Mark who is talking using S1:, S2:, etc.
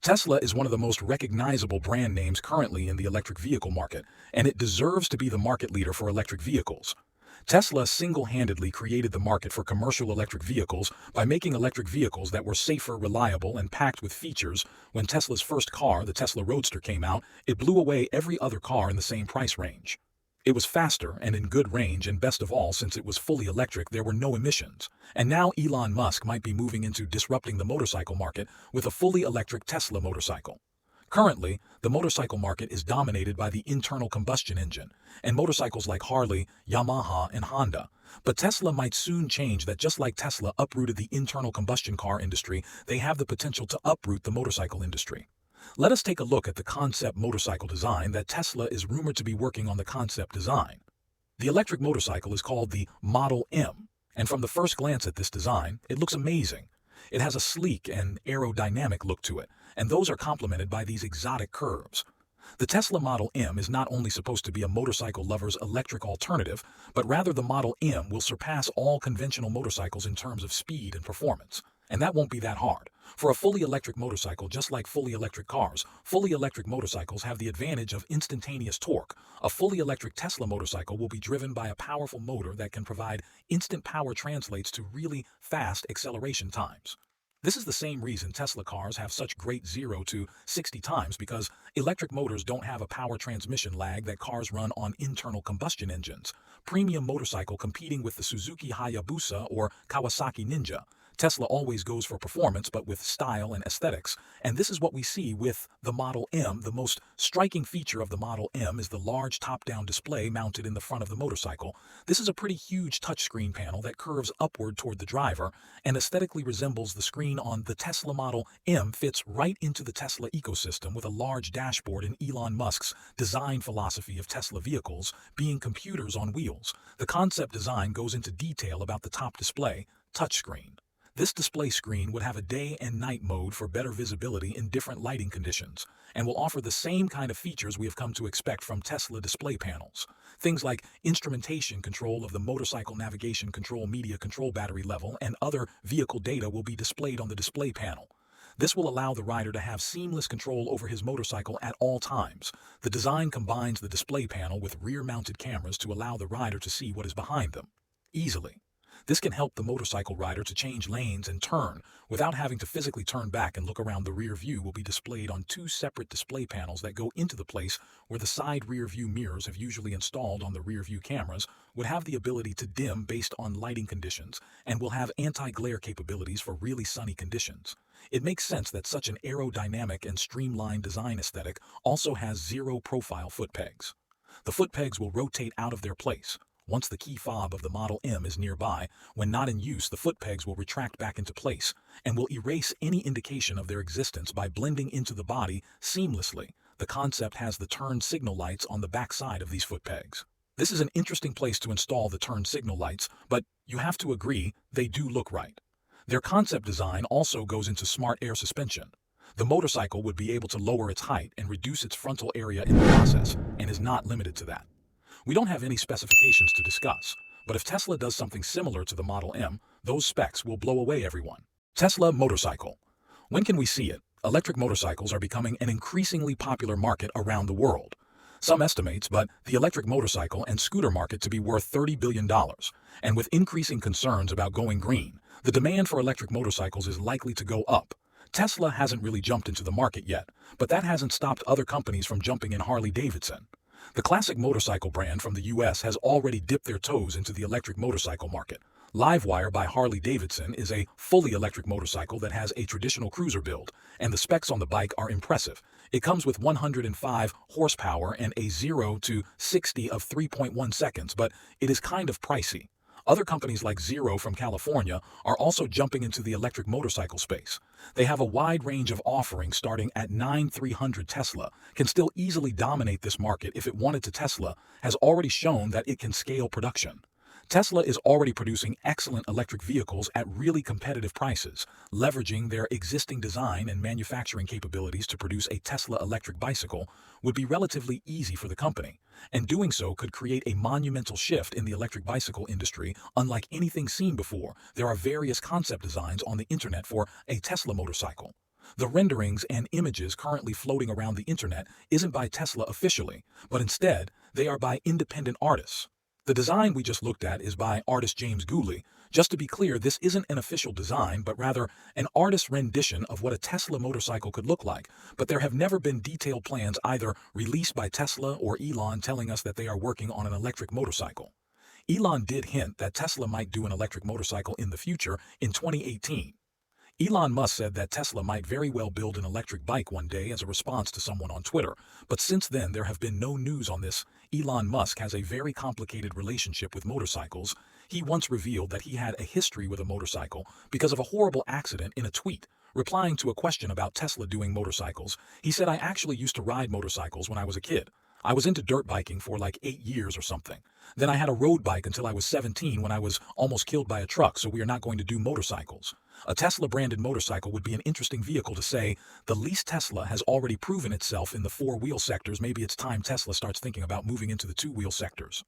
S1: Tesla is one of the most recognizable brand names currently in the electric vehicle market, and it deserves to be the market leader for electric vehicles. Tesla single-handedly created the market for commercial electric vehicles by making electric vehicles that were safer, reliable, and packed with features. When Tesla's first car, the Tesla Roadster, came out, it blew away every other car in the same price range. It was faster and in good range, and best of all, since it was fully electric, there were no emissions. And now Elon Musk might be moving into disrupting the motorcycle market with a fully electric Tesla motorcycle. Currently, the motorcycle market is dominated by the internal combustion engine, and motorcycles like Harley, Yamaha, and Honda. But Tesla might soon change that. Just like Tesla uprooted the internal combustion car industry, they have the potential to uproot the motorcycle industry. Let us take a look at the concept motorcycle design that Tesla is rumored to be working on. The concept design. The electric motorcycle is called the Model M, and from the first glance at this design, it looks amazing. It has a sleek and aerodynamic look to it, and those are complemented by these exotic curves. The Tesla Model M is not only supposed to be a motorcycle lover's electric alternative, but rather the Model M will surpass all conventional motorcycles in terms of speed and performance. And that won't be that hard. For a fully electric motorcycle, just like fully electric cars, fully electric motorcycles have the advantage of instantaneous torque. A fully electric Tesla motorcycle will be driven by a powerful motor that can provide instant power, translates to really fast acceleration times. This is the same reason Tesla cars have such great 0 to 60 times, because electric motors don't have a power transmission lag that cars run on internal combustion engines. Premium motorcycle competing with the Suzuki Hayabusa or Kawasaki Ninja. Tesla always goes for performance, but with style and aesthetics, and this is what we see with the Model M. The most striking feature of the Model M is the large top-down display mounted in the front of the motorcycle. This is a pretty huge touchscreen panel that curves upward toward the driver and aesthetically resembles the screen on the Tesla Model M. Fits right into the Tesla ecosystem with a large dashboard in Elon Musk's design philosophy of Tesla vehicles being computers on wheels. The concept design goes into detail about the top display, touchscreen. This display screen would have a day and night mode for better visibility in different lighting conditions, and will offer the same kind of features we have come to expect from Tesla display panels. Things like instrumentation control of the motorcycle, navigation control, media control, battery level, and other vehicle data will be displayed on the display panel. This will allow the rider to have seamless control over his motorcycle at all times. The design combines the display panel with rear-mounted cameras to allow the rider to see what is behind them easily. This can help the motorcycle rider to change lanes and turn without having to physically turn back and look around. The rear view will be displayed on two separate display panels that go into the place where the side rear view mirrors have usually installed on the rear view cameras would have the ability to dim based on lighting conditions and will have anti-glare capabilities for really sunny conditions. It makes sense that such an aerodynamic and streamlined design aesthetic also has zero profile foot pegs. The foot pegs will rotate out of their place. Once the key fob of the Model M is nearby, when not in use, the foot pegs will retract back into place and will erase any indication of their existence by blending into the body seamlessly. The concept has the turn signal lights on the back side of these foot pegs. This is an interesting place to install the turn signal lights, but you have to agree, they do look right. Their concept design also goes into smart air suspension. The motorcycle would be able to lower its height and reduce its frontal area in the process, and is not limited to that. We don't have any specifications to discuss, but if Tesla does something similar to the Model M, those specs will blow away everyone. Tesla motorcycle. When can we see it? Electric motorcycles are becoming an increasingly popular market around the world. Some estimates, but the electric motorcycle and scooter market to be worth $30 billion. And with increasing concerns about going green, the demand for electric motorcycles is likely to go up. Tesla hasn't really jumped into the market yet, but that hasn't stopped other companies from jumping in. Harley-Davidson, the classic motorcycle brand from the US, has already dipped their toes into the electric motorcycle market. Livewire by Harley-Davidson is a fully electric motorcycle that has a traditional cruiser build, and the specs on the bike are impressive. It comes with 105 horsepower and a 0 to 60 of 3.1 seconds, but it is kind of pricey. Other companies like Zero from California are also jumping into the electric motorcycle space. They have a wide range of offerings starting at $9,300. Tesla can still easily dominate this market if it wanted to. Tesla has already shown that it can scale production. Tesla is already producing excellent electric vehicles at really competitive prices, leveraging their existing design and manufacturing capabilities to produce a Tesla electric bicycle would be relatively easy for the company, and doing so could create a monumental shift in the electric bicycle industry unlike anything seen before. There are various concept designs on the internet for a Tesla motorcycle. The renderings and images currently floating around the internet isn't by Tesla officially, but instead, they are by independent artists. The design we just looked at is by artist James Gooley. Just to be clear, this isn't an official design, but rather an artist's rendition of what a Tesla motorcycle could look like. But there have never been detailed plans either released by Tesla or Elon telling us that they are working on an electric motorcycle. Elon did hint that Tesla might do an electric motorcycle in the future in 2018. Elon Musk said that Tesla might very well build an electric bike one day as a response to someone on Twitter, but since then there have been no news on this. Elon Musk has a very complicated relationship with motorcycles. He once revealed that he had a history with a motorcycle because of a horrible accident in a tweet. Replying to a question about Tesla doing motorcycles, he said, "I actually used to ride motorcycles when I was a kid. I was into dirt biking for like 8 years or something. Then I had a road bike until I was 17 when I was almost killed by a truck, so we are not going to do motorcycles." A Tesla-branded motorcycle would be an interesting vehicle to say, the least Tesla has already proven itself in the four-wheel sectors. Maybe it's time Tesla starts thinking about moving into the two-wheel sectors.